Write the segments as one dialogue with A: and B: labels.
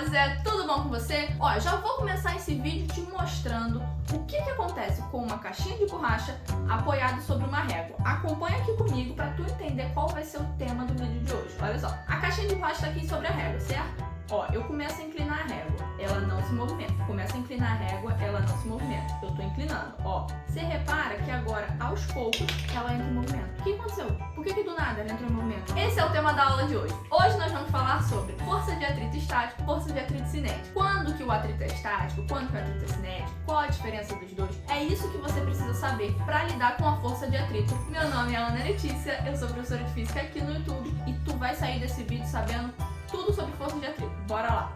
A: Zé, tudo bom com você? Ó, já vou começar esse vídeo te mostrando o que acontece com uma caixinha de borracha apoiado sobre uma régua. Acompanha aqui comigo para tu entender qual vai ser o tema do vídeo de hoje. Olha só, a caixinha de borracha tá aqui sobre a régua, certo? Ó, eu começo a inclinar a régua, ela não se movimenta. Começo a inclinar a régua, ela não se movimenta. Eu tô inclinando, ó. Você repara que agora, aos poucos, ela entra em movimento. O que aconteceu? Por que do nada ela entrou em movimento? Esse é o tema da aula de hoje. Hoje nós vamos falar sobre força de atrito estático, força de atrito cinético. Quando que o atrito é estático, quando que o atrito é cinético, qual a diferença dos dois? É isso que você precisa saber para lidar com a força de atrito. Meu nome é Ana Letícia, eu sou professora de física aqui no YouTube e tu vai sair desse vídeo sabendo tudo sobre força de atrito. Bora lá!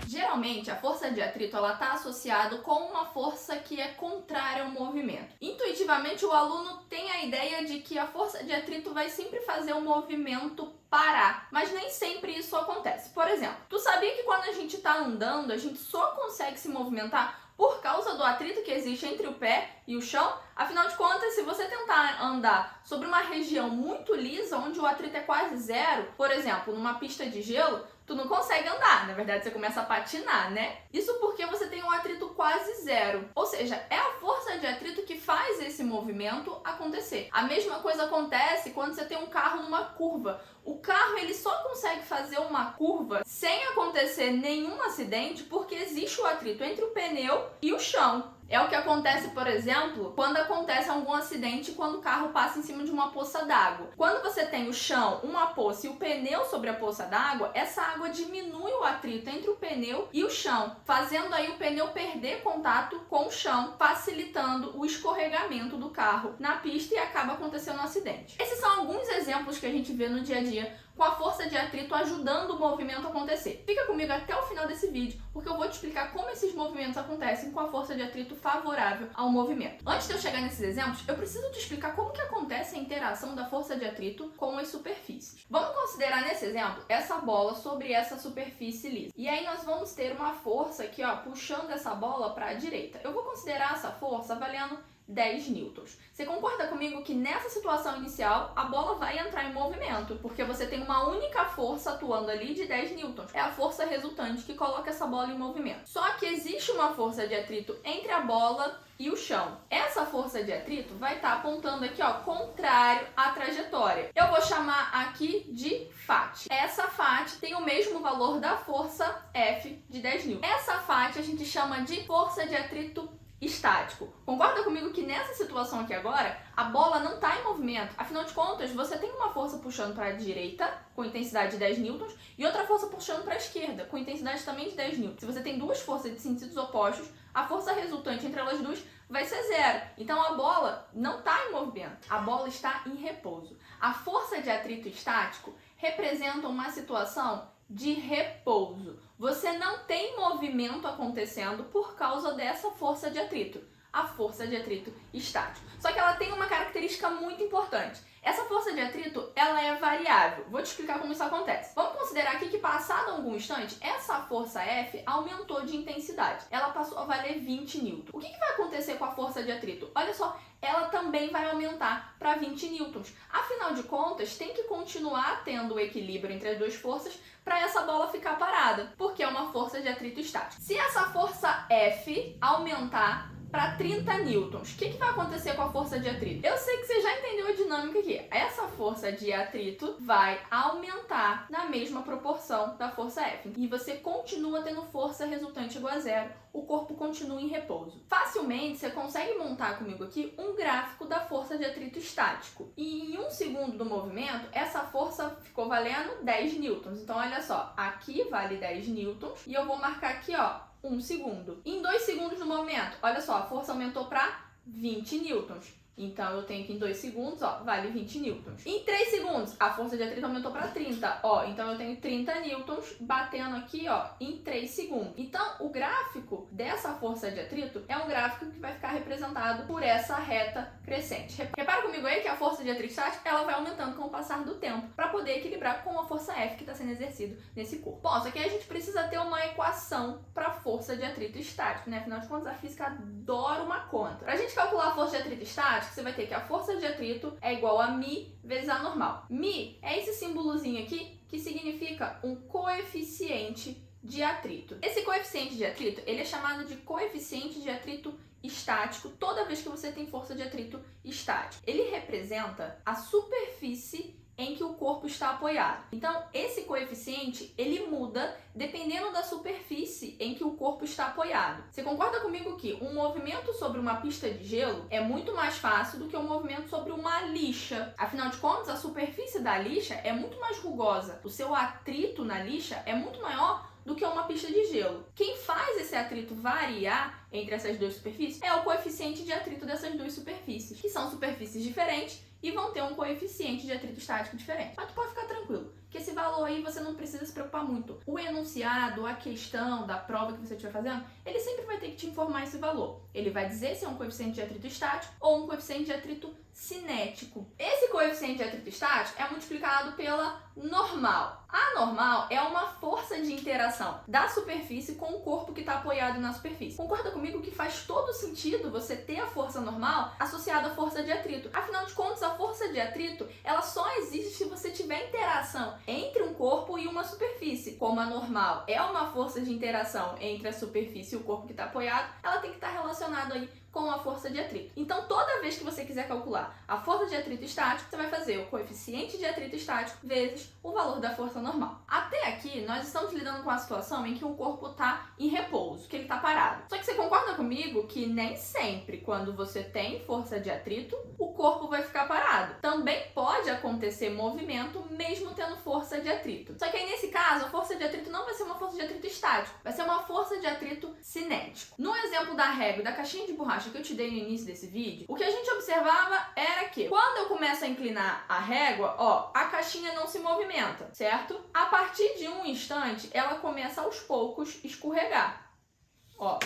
A: Geralmente, a força de atrito está associada com uma força que é contrária ao movimento. Intuitivamente, o aluno tem a ideia de que a força de atrito vai sempre fazer o movimento parar, mas nem sempre isso acontece. Por exemplo, tu sabia que quando a gente está andando, a gente só consegue se movimentar por causa do atrito que existe entre o pé e o chão? Afinal de contas, se você tentar andar sobre uma região muito lisa, onde o atrito é quase zero, por exemplo, numa pista de gelo, tu não consegue andar. Na verdade, você começa a patinar, né? Isso porque você tem um atrito quase zero. Ou seja, é a força de atrito que faz esse movimento acontecer. A mesma coisa acontece quando você tem um carro numa curva. O carro ele só consegue fazer uma curva sem acontecer nenhum acidente porque existe o atrito entre o pneu e o chão. É o que acontece, por exemplo, quando acontece algum acidente quando o carro passa em cima de uma poça d'água. Quando você tem o chão, uma poça e o pneu sobre a poça d'água, essa água diminui o atrito entre o pneu e o chão, fazendo aí o pneu perder contato com o chão, facilitando o escorregamento do carro na pista e acaba acontecendo um acidente. Esses são alguns exemplos que a gente vê no dia a dia com a força de atrito ajudando o movimento a acontecer. Fica comigo até o final desse vídeo, porque eu vou te explicar como esses movimentos acontecem com a força de atrito favorável ao movimento. Antes de eu chegar nesses exemplos, eu preciso te explicar como que acontece a interação da força de atrito com as superfícies. Vamos considerar nesse exemplo essa bola sobre essa superfície lisa. E aí nós vamos ter uma força aqui, ó, puxando essa bola para a direita. Eu vou considerar essa força valendo 10 newtons. Você concorda comigo que nessa situação inicial a bola vai entrar em movimento, porque você tem uma única força atuando ali de 10 newtons. É a força resultante que coloca essa bola em movimento. Só que existe uma força de atrito entre a bola e o chão. Essa força de atrito vai estar apontando aqui, ó, contrário à trajetória. Eu vou chamar aqui de FAT. Essa FAT tem o mesmo valor da força F de 10 newtons. Essa FAT a gente chama de força de atrito estático. Concorda comigo que nessa situação aqui agora, a bola não está em movimento? Afinal de contas, você tem uma força puxando para a direita, com intensidade de 10 newtons, e outra força puxando para a esquerda, com intensidade também de 10 newtons. Se você tem duas forças de sentidos opostos, a força resultante entre elas duas vai ser zero. Então a bola não está em movimento, a bola está em repouso. A força de atrito estático representa uma situação de repouso. Você não tem movimento acontecendo por causa dessa força de atrito, a força de atrito estático. Só que ela tem uma característica muito importante. Essa força de atrito, ela é variável. Vou te explicar como isso acontece. Vamos considerar aqui que passado algum instante, essa força F aumentou de intensidade. Ela passou a valer 20 newtons. O que vai acontecer com a força de atrito? Olha só, ela também vai aumentar para 20 newtons. Afinal de contas, tem que continuar tendo o equilíbrio entre as duas forças para essa bola ficar parada, porque é uma força de atrito estático. Se essa força F aumentar para 30 newtons, o que vai acontecer com a força de atrito? Eu sei que você já entendeu a dinâmica aqui. Essa força de atrito vai aumentar na mesma proporção da força F. E você continua tendo força resultante igual a zero. O corpo continua em repouso. Facilmente, você consegue montar comigo aqui um gráfico da força de atrito estático. E em 1 segundo do movimento, essa força ficou valendo 10 newtons. Então, olha só, aqui vale 10 newtons. E eu vou marcar aqui, ó, 1 segundo. Em 2 segundos do movimento, olha só, a força aumentou para 20 newtons. Então, eu tenho que em 2 segundos, ó, vale 20 newtons. Em 3 segundos, a força de atrito aumentou para 30, ó. Então, eu tenho 30 newtons batendo aqui, ó, em 3 segundos. Então, o gráfico dessa força de atrito é um gráfico que vai ficar representado por essa reta crescente. Repara comigo aí que a força de atrito estática, ela vai aumentando com o passar do tempo, para poder equilibrar com a força F que está sendo exercida nesse corpo. Bom, só que a gente precisa ter uma equação para a força de atrito estático, né? Afinal de contas, a física adora uma conta. Para a gente calcular a força de atrito estático, estática, você vai ter que a força de atrito é igual a μ vezes A normal. μ é esse símbolozinho aqui que significa um coeficiente de atrito. Esse coeficiente de atrito, ele é chamado de coeficiente de atrito estático toda vez que você tem força de atrito estática. Ele representa a superfície em que o corpo está apoiado. Então, esse coeficiente, ele muda dependendo da superfície em que o corpo está apoiado. Você concorda comigo que um movimento sobre uma pista de gelo é muito mais fácil do que um movimento sobre uma lixa? Afinal de contas, a superfície da lixa é muito mais rugosa. O seu atrito na lixa é muito maior do que uma pista de gelo. Quem faz esse atrito variar entre essas duas superfícies é o coeficiente de atrito dessas duas superfícies, que são superfícies diferentes e vão ter um coeficiente de atrito estático diferente. Mas tu pode ficar tranquilo, que esse valor aí você não precisa se preocupar muito. O enunciado, a questão da prova que você estiver fazendo, ele sempre vai ter que te informar esse valor. Ele vai dizer se é um coeficiente de atrito estático ou um coeficiente de atrito cinético. Esse coeficiente de atrito estático é multiplicado pela normal. A normal é uma força de interação da superfície com o corpo que está apoiado na superfície. Concorda comigo que faz todo sentido você ter a força normal associada à força de atrito? Afinal de contas, a força de atrito ela só existe se você tiver interação entre um corpo e uma superfície. Como a normal é uma força de interação entre a superfície e o corpo que está apoiado, ela tem que estar relacionada aí com a força de atrito. Então, toda vez que você quiser calcular a força de atrito estático, você vai fazer o coeficiente de atrito estático vezes o valor da força normal. Até aqui, nós estamos lidando com a situação em que o corpo está em repouso, que ele está parado. Só que você concorda comigo que nem sempre, quando você tem força de atrito, o corpo vai ficar parado. Também pode acontecer movimento mesmo tendo força de atrito. Só que aí, nesse caso, a força de atrito não vai ser uma força de atrito estático, vai ser uma força de atrito cinético. No exemplo da régua e da caixinha de borracha que eu te dei no início desse vídeo, o que a gente observava era que quando eu começo a inclinar a régua, ó, a caixinha não se movimenta, certo? A partir de um instante, ela começa aos poucos escorregar. Ó,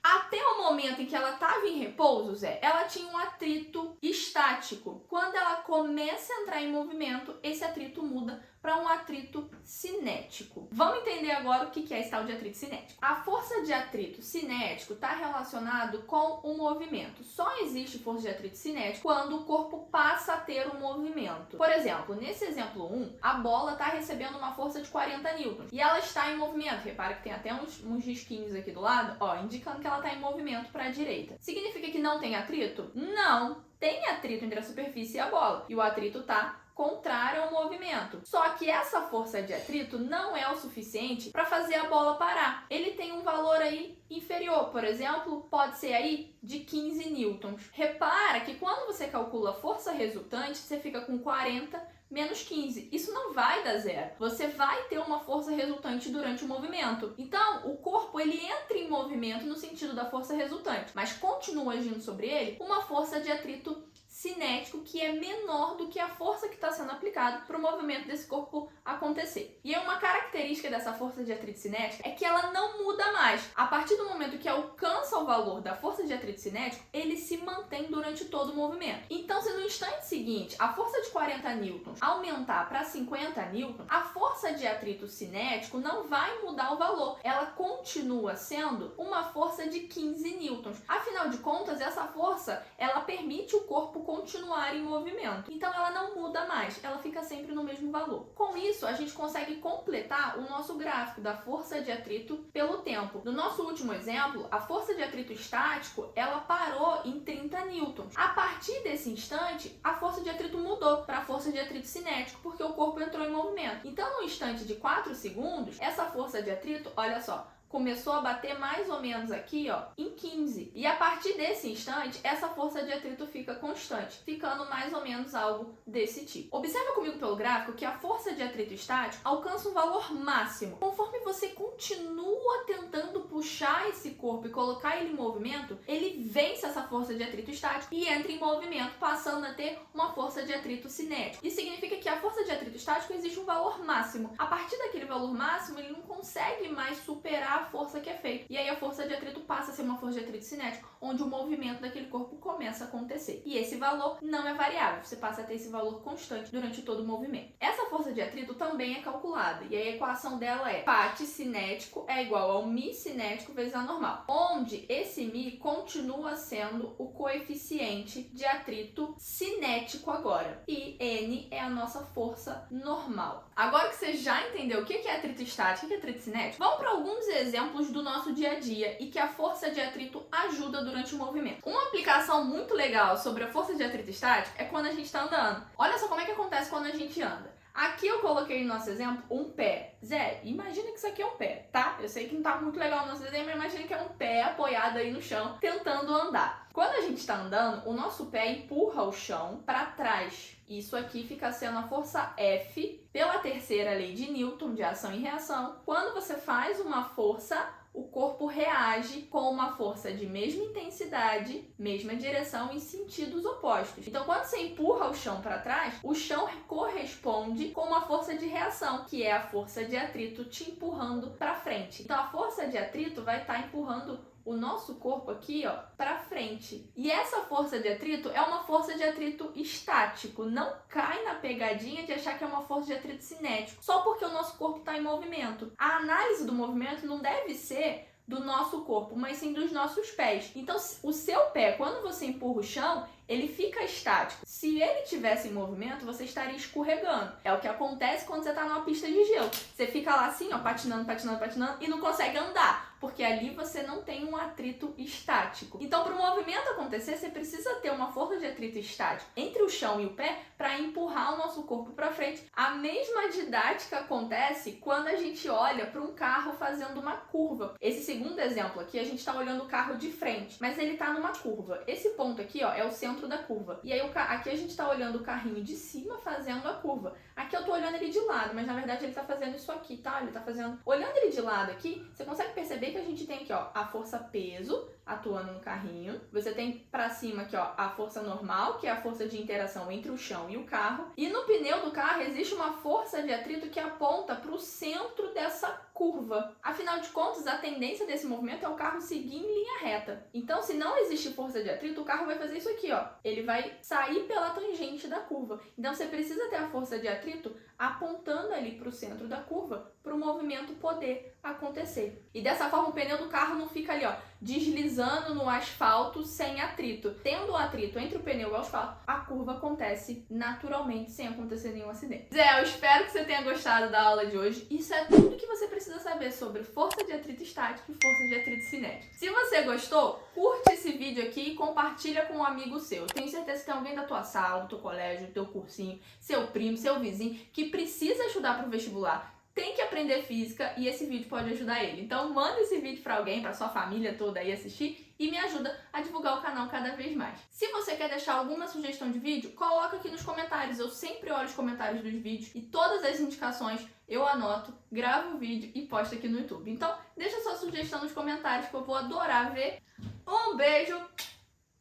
A: até o momento em que ela estava em repouso, Zé, ela tinha um atrito estático. Quando ela começa a entrar em movimento, esse atrito muda para um atrito cinético. Vamos entender agora o que é esse tal de atrito cinético. A força de atrito cinético está relacionado com o movimento. Só existe força de atrito cinético quando o corpo passa a ter um movimento. Por exemplo, nesse exemplo 1, a bola está recebendo uma força de 40 newtons e ela está em movimento. Repara que tem até uns risquinhos aqui do lado, ó, indicando que ela está em movimento para a direita. Significa que não tem atrito? Não! Tem atrito entre a superfície e a bola. E o atrito está contrário ao movimento. Só que essa força de atrito não é o suficiente para fazer a bola parar. Ele tem um valor aí inferior, por exemplo, pode ser aí de 15 newtons. Repara que quando você calcula a força resultante, você fica com 40 menos 15. Isso não vai dar zero. Você vai ter uma força resultante durante o movimento. Então, o corpo ele entra em movimento no sentido da força resultante, mas continua agindo sobre ele uma força de atrito cinético que é menor do que a força que está sendo aplicada para o movimento desse corpo acontecer. E uma característica dessa força de atrito cinética é que ela não muda mais. A partir do momento que alcança o valor da força de atrito cinético, ele se mantém durante todo o movimento. Então, se no instante seguinte a força de 40 newtons aumentar para 50 newtons, a força de atrito cinético não vai mudar o valor. Ela continua sendo uma força de 15 newtons. Afinal de contas, essa força, ela permite o corpo continuar em movimento. Então ela não muda mais, ela fica sempre no mesmo valor. Com isso, a gente consegue completar o nosso gráfico da força de atrito pelo tempo. No nosso último exemplo, a força de atrito estático, ela parou em 30 newtons. A partir desse instante, a força de atrito mudou para a força de atrito cinético, porque o corpo entrou em movimento. Então, no instante de 4 segundos, essa força de atrito, olha só, começou a bater mais ou menos aqui, ó, em 15. E a partir desse instante, essa força de atrito fica constante, ficando mais ou menos algo desse tipo. Observa comigo pelo gráfico que a força de atrito estático alcança um valor máximo. Conforme você continua tentando puxar esse corpo e colocar ele em movimento, ele vence essa força de atrito estático e entra em movimento, passando a ter uma força de atrito cinético. Isso significa que a força de atrito estático existe um valor máximo. A partir daquele valor máximo, ele não consegue mais superar a força que é feita. E aí a força de atrito passa a ser uma força de atrito cinético, onde o movimento daquele corpo começa a acontecer. E esse valor não é variável, você passa a ter esse valor constante durante todo o movimento. Essa força de atrito também é calculada, e a equação dela é Pat cinético é igual ao Mi cinético vezes A normal, onde esse Mi continua sendo o coeficiente de atrito cinético agora, e N é a nossa força normal. Agora que você já entendeu o que é atrito estático e o que é atrito cinético, vamos para alguns exemplos do nosso dia a dia e que a força de atrito ajuda durante o movimento. Uma aplicação muito legal sobre a força de atrito estático é quando a gente está andando. Olha só como é que acontece quando a gente anda. Aqui eu coloquei no nosso exemplo um pé. Zé, imagina que isso aqui é um pé, tá? Eu sei que não tá muito legal o nosso desenho, mas imagina que é um pé apoiado aí no chão, tentando andar. Quando a gente está andando, o nosso pé empurra o chão para trás. Isso aqui fica sendo a força F pela terceira lei de Newton, de ação e reação. Quando você faz uma força, o corpo reage com uma força de mesma intensidade, mesma direção em sentidos opostos. Então, quando você empurra o chão para trás, o chão corresponde com uma força de reação, que é a força de atrito te empurrando para frente. Então, a força de atrito vai estar empurrando o nosso corpo aqui, ó, para frente. E essa força de atrito é uma força de atrito estático. Não cai na pegadinha de achar que é uma força de atrito cinético, só porque o nosso corpo está em movimento. A análise do movimento não deve ser do nosso corpo, mas sim dos nossos pés. Então, o seu pé, quando você empurra o chão, ele fica estático. Se ele tivesse em movimento, você estaria escorregando. É o que acontece quando você está numa pista de gelo. Você fica lá assim, ó, patinando, patinando, patinando e não consegue andar, porque ali você não tem um atrito estático. Então, para o movimento acontecer, você precisa ter uma força de atrito estático entre o chão e o pé para empurrar o nosso corpo para frente. A mesma didática acontece quando a gente olha para um carro fazendo uma curva. Esse segundo exemplo aqui, a gente está olhando o carro de frente, mas ele está numa curva. Esse ponto aqui, ó, é o centro da curva. E aí aqui a gente está olhando o carrinho de cima fazendo a curva. Aqui eu tô olhando ele de lado, mas na verdade ele tá fazendo isso aqui, tá? Ele tá fazendo... Olhando ele de lado aqui, você consegue perceber que a gente tem aqui, ó, a força peso atuando no carrinho. Você tem pra cima aqui, ó, a força normal, que é a força de interação entre o chão e o carro. E no pneu do carro existe uma força de atrito que aponta pro centro dessa curva. Afinal de contas, a tendência desse movimento é o carro seguir em linha reta. Então, se não existe força de atrito, o carro vai fazer isso aqui, ó. Ele vai sair pela tangente da curva. Então, você precisa ter a força de atrito apontando ali pro centro da curva, para o movimento poder acontecer. E dessa forma, o pneu do carro não fica ali, ó, deslizando no asfalto sem atrito. Tendo o atrito entre o pneu e o asfalto, a curva acontece naturalmente, sem acontecer nenhum acidente. Zé, eu espero que você tenha gostado da aula de hoje. Isso é tudo que você precisa saber sobre força de atrito estático e força de atrito cinético. Se você gostou, curte esse vídeo aqui e compartilha com um amigo seu. Eu tenho certeza que tem alguém da tua sala, do teu colégio, do teu cursinho, seu primo, seu vizinho, que precisa estudar para o vestibular, tem que aprender física e esse vídeo pode ajudar ele. Então manda esse vídeo para alguém, para sua família toda aí assistir e me ajuda a divulgar o canal cada vez mais. Se você quer deixar alguma sugestão de vídeo, coloca aqui nos comentários. Eu sempre olho os comentários dos vídeos e todas as indicações eu anoto, gravo o vídeo e posto aqui no YouTube. Então deixa sua sugestão nos comentários que eu vou adorar ver. Um beijo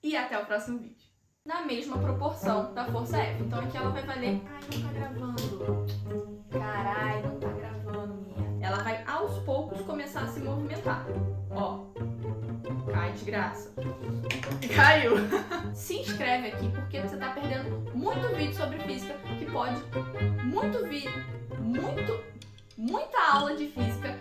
A: e até o próximo vídeo. Na mesma proporção da força F. Então aqui ela vai valer... Ai, não tá gravando. Carai, não tá gravando, minha. Ela vai aos poucos começar a se movimentar. Ó. Cai, desgraça. Caiu. Se inscreve aqui porque você tá perdendo muito vídeo sobre física que pode... Muita aula de física